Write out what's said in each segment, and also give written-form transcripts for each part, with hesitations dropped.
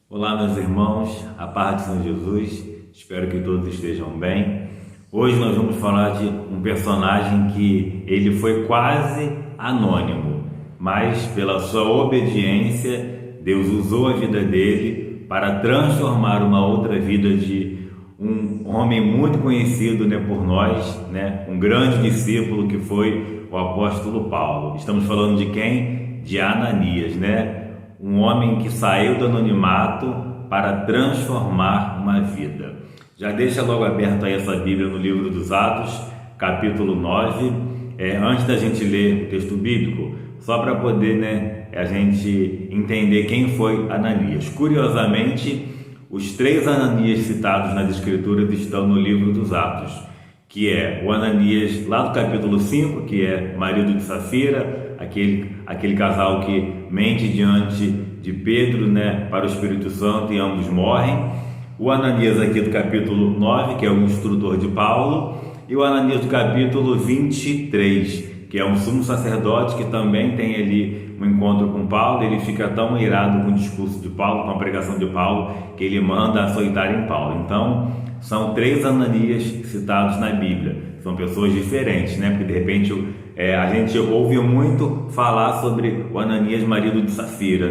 Olá, meus irmãos, a paz de São Jesus, espero que todos estejam bem. Hoje nós vamos falar de um personagem que ele foi quase anônimo, mas pela sua obediência, Deus usou a vida dele para transformar uma outra vida de um homem muito conhecido, por nós, um grande discípulo que foi o apóstolo Paulo. Estamos falando de quem? De Ananias, um homem que saiu do anonimato para transformar uma vida. Já deixa logo aberto aí essa Bíblia no livro dos Atos, capítulo 9. Antes da gente ler o texto bíblico, só para poder a gente entender quem foi Ananias. Curiosamente, os 3 Ananias citados nas Escrituras estão no livro dos Atos, que é o Ananias lá do capítulo 5, que é marido de Safira, aquele casal que mente diante de Pedro, para o Espírito Santo, e ambos morrem. O Ananias aqui do capítulo 9, que é o instrutor de Paulo, e o Ananias do capítulo 23, que é um sumo sacerdote que também tem ali um encontro com Paulo. Ele fica tão irado com o discurso de Paulo, com a pregação de Paulo, que ele manda açoitarem Paulo. Então, são 3 Ananias citados na Bíblia. São pessoas diferentes, porque de repente a gente ouve muito falar sobre o Ananias, marido de Safira,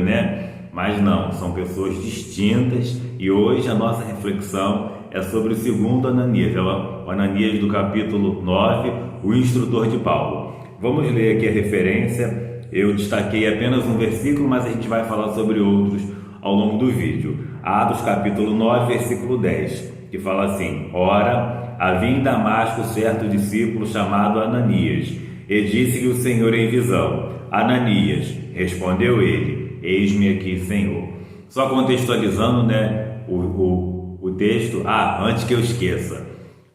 mas não, são pessoas distintas. E hoje a nossa reflexão é sobre o segundo Ananias, o Ananias do capítulo 9, o instrutor de Paulo. Vamos ler aqui a referência. Eu destaquei apenas um versículo, mas a gente vai falar sobre outros ao longo do vídeo. Atos capítulo 9, versículo 10, que fala assim: Ora, havia em Damasco certo discípulo chamado Ananias, e disse-lhe o Senhor em visão: Ananias. Respondeu ele: Eis-me aqui, Senhor. Só contextualizando, o texto. Antes que eu esqueça,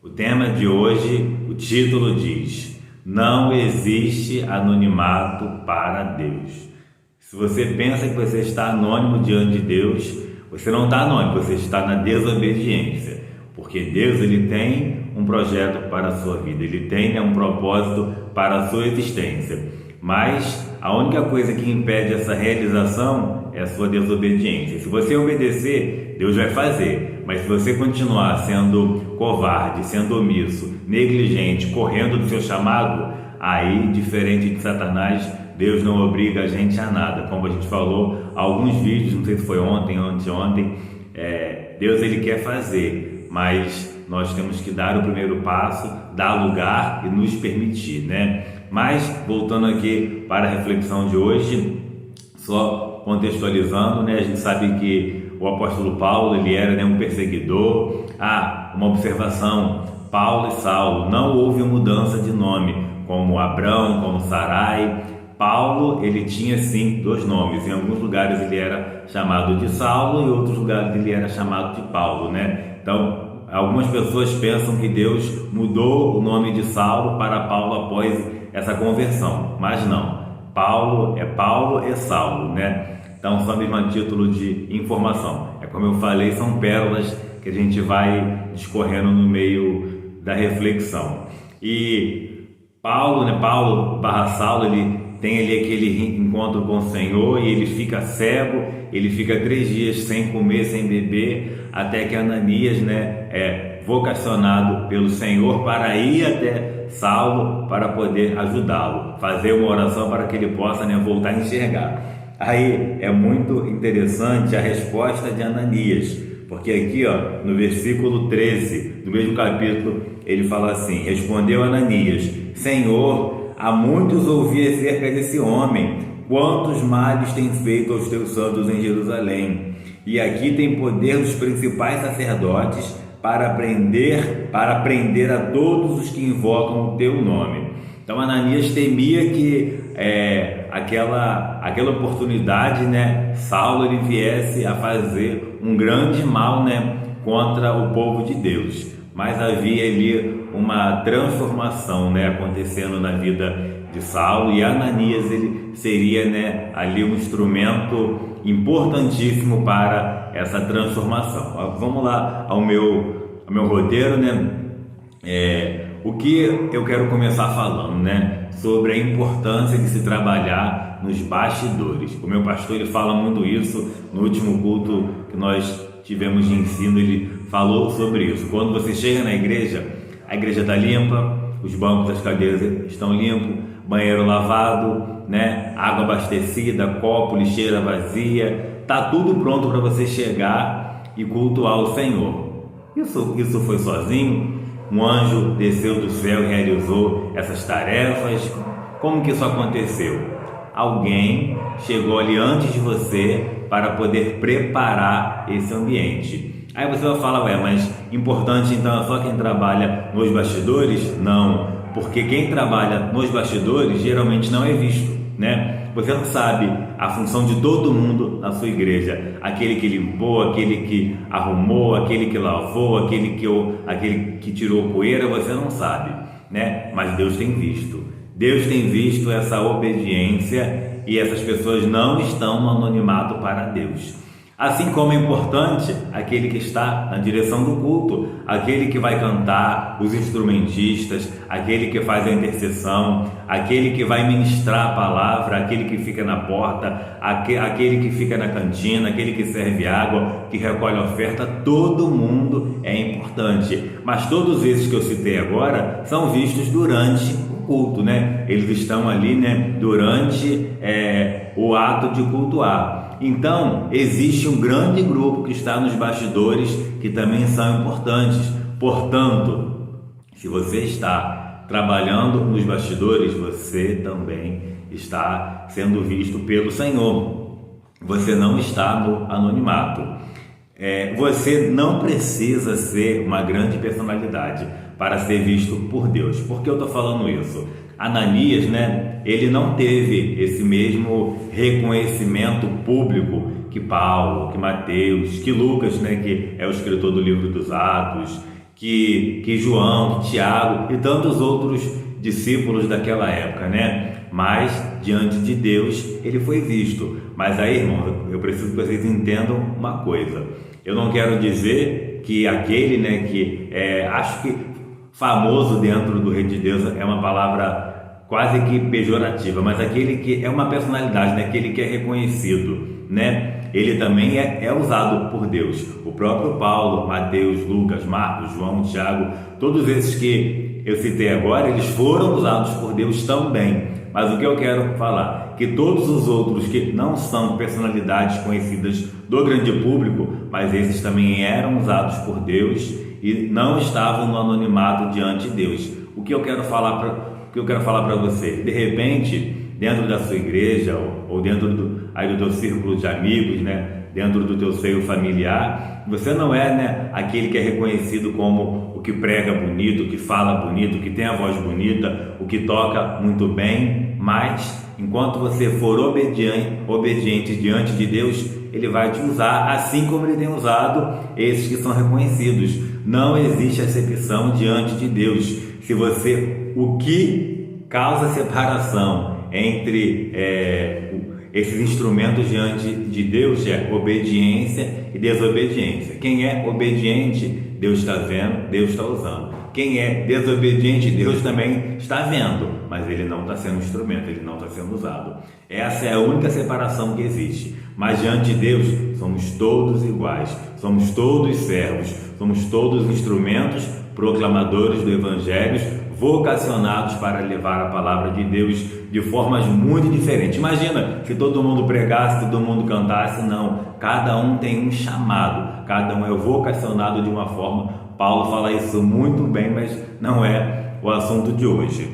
o tema de hoje, o título diz: Não existe anonimato para Deus. Se você pensa que você está anônimo diante de Deus, você não está anônimo, você está na desobediência. Porque Deus, ele tem um projeto para a sua vida, ele tem um propósito para a sua existência. Mas a única coisa que impede essa realização é a sua desobediência. Se você obedecer, Deus vai fazer. Mas se você continuar sendo covarde, sendo omisso, negligente, correndo do seu chamado, aí, diferente de Satanás, Deus não obriga a gente a nada. Como a gente falou alguns vídeos, não sei se foi ontem ou anteontem, Deus, ele quer fazer, mas nós temos que dar o primeiro passo, dar lugar e nos permitir, Mas, voltando aqui para a reflexão de hoje, só contextualizando, a gente sabe que o apóstolo Paulo, ele era um perseguidor. Uma observação: Paulo e Saulo, não houve mudança de nome, como Abrão, como Sarai. Paulo, ele tinha sim 2 nomes. Em alguns lugares ele era chamado de Saulo, em outros lugares ele era chamado de Paulo, Então, algumas pessoas pensam que Deus mudou o nome de Saulo para Paulo após essa conversão, mas não. Paulo é Paulo e Saulo, Então, só mesmo a título de informação. Como eu falei, são pérolas que a gente vai discorrendo no meio da reflexão. E Paulo / Saulo, ele tem ali aquele encontro com o Senhor e ele fica cego, ele fica 3 dias sem comer, sem beber, até que Ananias, é vocacionado pelo Senhor para ir até Saulo para poder ajudá-lo, fazer uma oração para que ele possa voltar a enxergar. Aí é muito interessante a resposta de Ananias, porque aqui no versículo 13 do mesmo capítulo ele fala assim: Respondeu Ananias: Senhor, há muitos ouvi acerca desse homem, quantos males tem feito aos teus santos em Jerusalém. E aqui tem poder dos principais sacerdotes para prender a todos os que invocam o teu nome. Então Ananias temia que aquela oportunidade, Saulo, ele viesse a fazer um grande mal, contra o povo de Deus. Mas havia ali uma transformação, acontecendo na vida de Saulo, e Ananias, ele seria, ali um instrumento importantíssimo para essa transformação. Vamos lá ao meu roteiro, o que eu quero começar falando, sobre a importância de se trabalhar está nos bastidores. O meu pastor, ele fala muito isso no último culto que nós tivemos de ensino, ele falou sobre isso. Quando você chega na igreja, a igreja está limpa, os bancos, as cadeiras estão limpos, banheiro lavado, né? Água abastecida, copo, lixeira vazia, tá tudo pronto para você chegar e cultuar o Senhor. Isso foi sozinho? Um anjo desceu do céu e realizou essas tarefas? Como que isso aconteceu? Alguém chegou ali antes de você para poder preparar esse ambiente. Aí você vai falar, mas importante então é só quem trabalha nos bastidores? Não, porque quem trabalha nos bastidores geralmente não é visto, né? Você não sabe a função de todo mundo na sua igreja, aquele que limpou, aquele que arrumou, aquele que lavou, aquele que tirou poeira, você não sabe, né? Mas Deus tem visto. Deus tem visto essa obediência e essas pessoas não estão no anonimato para Deus. Assim como é importante aquele que está na direção do culto, aquele que vai cantar, os instrumentistas, aquele que faz a intercessão, aquele que vai ministrar a palavra, aquele que fica na porta, aquele que fica na cantina, aquele que serve água, que recolhe a oferta, todo mundo é importante. Mas todos esses que eu citei agora são vistos durante o culto, né? Eles estão ali, né, durante o ato de cultuar. Então, existe um grande grupo que está nos bastidores que também são importantes. Portanto, se você está trabalhando nos bastidores, você também está sendo visto pelo Senhor. Você não está no anonimato. Você não precisa ser uma grande personalidade para ser visto por Deus. Por que eu estou falando isso? Ananias, né, ele não teve esse mesmo reconhecimento público que Paulo, que Mateus, que Lucas, né, que é o escritor do livro dos Atos, que João, que Tiago e tantos outros discípulos daquela época, né? Mas diante de Deus ele foi visto. Mas aí, irmão, eu preciso que vocês entendam uma coisa. Eu não quero dizer que aquele, né, que acho que famoso dentro do reino de Deus é uma palavra quase que pejorativa, mas aquele que é uma personalidade, né? Aquele que é reconhecido, né? Ele também é usado por Deus. O próprio Paulo, Mateus, Lucas, Marcos, João, Tiago, todos esses que eu citei agora, eles foram usados por Deus também. Mas o que eu quero falar? Que todos os outros que não são personalidades conhecidas do grande público, mas esses também eram usados por Deus e não estavam no anonimato diante de Deus. O que eu quero falar para você? De repente, dentro da sua igreja ou dentro do teu círculo de amigos, né? Dentro do teu seio familiar, você não é, né, aquele que é reconhecido como o que prega bonito, o que fala bonito, o que tem a voz bonita, o que toca muito bem, mas enquanto você for obediente diante de Deus, Ele vai te usar assim como Ele tem usado esses que são reconhecidos. Não existe acepção diante de Deus. O que causa separação entre esses instrumentos diante de Deus é obediência e desobediência. Quem é obediente, Deus está vendo, Deus está usando. Quem é desobediente, Deus também está vendo, mas ele não está sendo instrumento, ele não está sendo usado. Essa é a única separação que existe. Mas diante de Deus, somos todos iguais, somos todos servos, somos todos instrumentos, proclamadores do Evangelho, vocacionados para levar a palavra de Deus de formas muito diferentes. Imagina se todo mundo pregasse, todo mundo cantasse. Não, cada um tem um chamado, cada um é vocacionado de uma forma. Paulo fala isso muito bem, mas não é o assunto de hoje.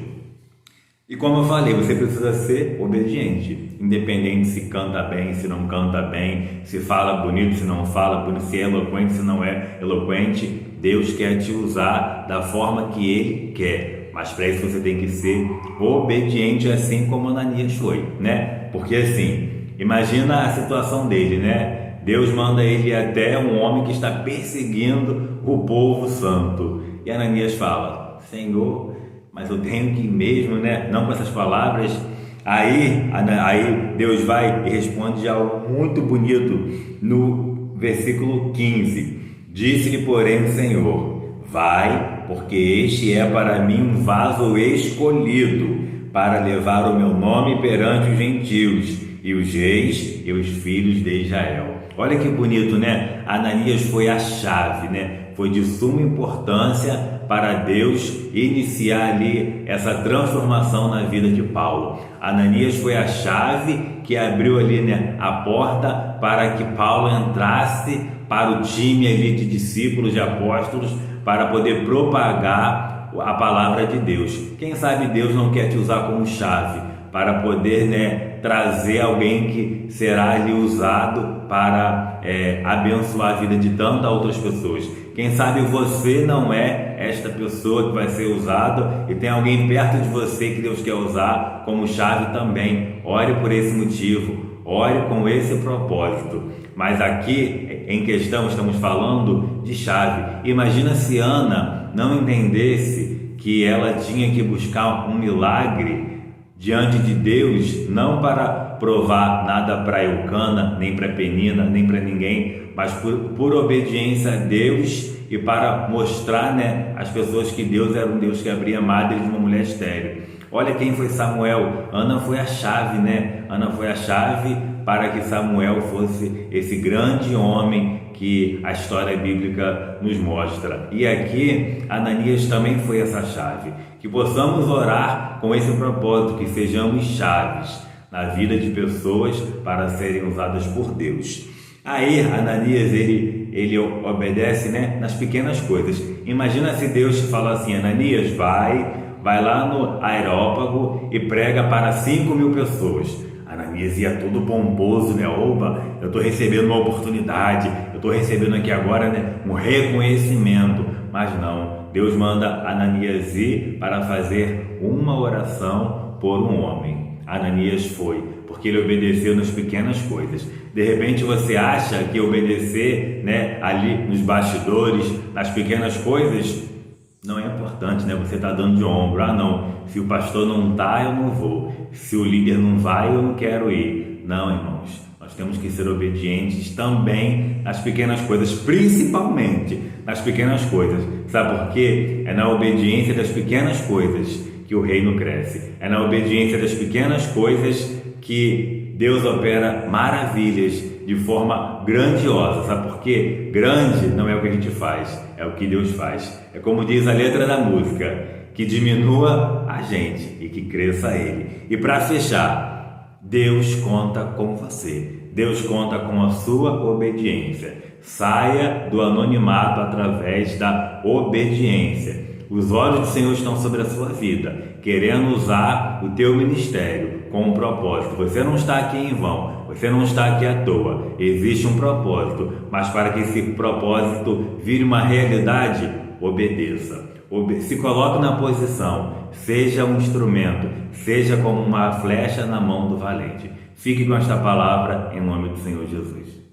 E como eu falei, você precisa ser obediente, independente se canta bem, se não canta bem, se fala bonito, se não fala bonito, se é eloquente, se não é eloquente. Deus quer te usar da forma que Ele quer, mas para isso você tem que ser obediente, assim como Ananias foi, né? Porque assim, imagina a situação dele, né? Deus manda ele até um homem que está perseguindo o povo santo. E Ananias fala: Senhor, mas eu tenho que ir mesmo, né? Não com essas palavras. Aí Deus vai e responde algo muito bonito no versículo 15. Disse-lhe, porém, o Senhor: vai, porque este é para mim um vaso escolhido para levar o meu nome perante os gentios e os reis e os filhos de Israel. Olha que bonito, né? Ananias foi a chave, né? Foi de suma importância para Deus iniciar ali essa transformação na vida de Paulo. Ananias foi a chave que abriu ali, né, a porta para que Paulo entrasse para o time ali de discípulos, de apóstolos, para poder propagar a palavra de Deus. Quem sabe Deus não quer te usar como chave para poder, né, trazer alguém que será ali usado para abençoar a vida de tantas outras pessoas. Quem sabe você não é esta pessoa que vai ser usado e tem alguém perto de você que Deus quer usar como chave também. Ore por esse motivo, ore com esse propósito. Mas aqui em questão estamos falando de chave. Imagina se Ana não entendesse que ela tinha que buscar um milagre diante de Deus, não para provar nada para Eucana, nem para Penina, nem para ninguém, mas por obediência a Deus e para mostrar, né, às pessoas que Deus era um Deus que abria madre de uma mulher estéril. Olha quem foi Samuel. Ana foi a chave, né? Ana foi a chave para que Samuel fosse esse grande homem que a história bíblica nos mostra. E aqui Ananias também foi essa chave. Que possamos orar com esse propósito, que sejamos chaves na vida de pessoas para serem usadas por Deus. Aí Ananias ele obedece, né, nas pequenas coisas. Imagina se Deus te fala assim: Ananias, vai lá no Areópago e prega para 5.000 pessoas. Ananias ia todo pomposo, né? Opa, eu estou recebendo uma oportunidade, eu estou recebendo aqui agora, né, um reconhecimento. Mas não, Deus manda Ananias ir para fazer uma oração por um homem. Ananias foi, porque ele obedeceu nas pequenas coisas. De repente você acha que obedecer, né, ali nos bastidores, nas pequenas coisas, não é importante, né? Você está dando de ombro. Ah, não, se o pastor não está, eu não vou. Se o líder não vai, eu não quero ir. Não, irmãos, nós temos que ser obedientes também nas pequenas coisas, principalmente nas pequenas coisas. Sabe por quê? É na obediência das pequenas coisas que o reino cresce. É na obediência das pequenas coisas que Deus opera maravilhas de forma grandiosa. Sabe por quê? Grande não é o que a gente faz, é o que Deus faz. É como diz a letra da música: que diminua a gente e que cresça Ele. E para fechar, Deus conta com você. Deus conta com a sua obediência. Saia do anonimato através da obediência. Os olhos do Senhor estão sobre a sua vida, querendo usar o teu ministério com um propósito. Você não está aqui em vão, você não está aqui à toa. Existe um propósito, mas para que esse propósito vire uma realidade, obedeça. Se coloque na posição, seja um instrumento, seja como uma flecha na mão do valente. Fique com esta palavra em nome do Senhor Jesus.